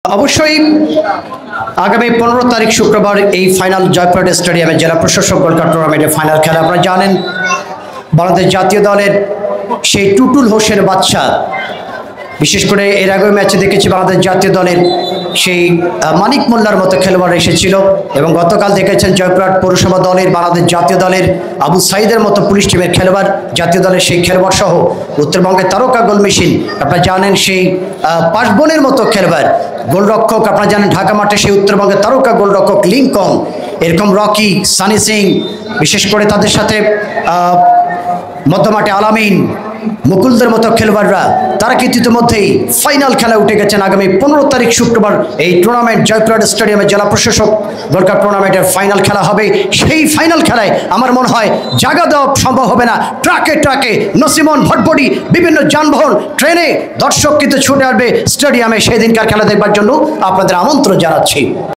অবশ্যই আগামী 15 তারিখ শুক্রবার এই ফাইনাল জয়পুরহাট স্টেডিয়ামে জেলা প্রশাসক গোল্ড কাপ টুর্নামেন্টের ফাইনাল খেলা। আপনারা জানেন বাংলাদেশ জাতীয় দলের সেই টুটুল হোসেন বাদশা, বিশেষ করে এর আগের ম্যাচে দেখেছি বাংলাদেশ জাতীয় দলের সেই মানিক মোল্লার মতো খেলোয়াড় এসেছিল, এবং গতকাল দেখেছেন জয়পুরহাট পৌরসভা দলের বাংলাদেশ জাতীয় দলের আবু সাইদের মতো পুলিশ টিমের খেলোয়াড়, জাতীয় দলের সেই খেলোয়াড় সহ উত্তরবঙ্গের তারকা গোল মেশিন আপনারা জানেন সেই পাশবনের মতো খেলোয়াড়, গোলরক্ষক আপনারা জানেন ঢাকা মাঠে সেই উত্তরবঙ্গের তারকা গোলরক্ষক লিঙ্কন, এরকম রকি, সানি সিং, বিশেষ করে তাদের সাথে মধ্যমাঠে আলামিন, মুকুলদের মতো খেলোয়াড়রা তারা কিন্তু ইতিমধ্যেই ফাইনাল খেলায় উঠে গেছেন। আগামী 15 তারিখ শুক্রবার এই টুর্নামেন্ট জয়পুরহাট স্টেডিয়ামে জেলা প্রশাসক গোল্ড কাপ টুর্নামেন্টের ফাইনাল খেলা হবে। সেই ফাইনাল খেলায় আমার মনে হয় জায়গা দেওয়া সম্ভব হবে না। ট্রাকে ট্রাকে নসিমন ভটভটি বিভিন্ন যানবাহন ট্রেনে দর্শক কিন্তু ছুটে আসবে স্টেডিয়ামে সেই দিনকার খেলা দেখবার জন্য। আপনাদের আমন্ত্রণ জানাচ্ছি।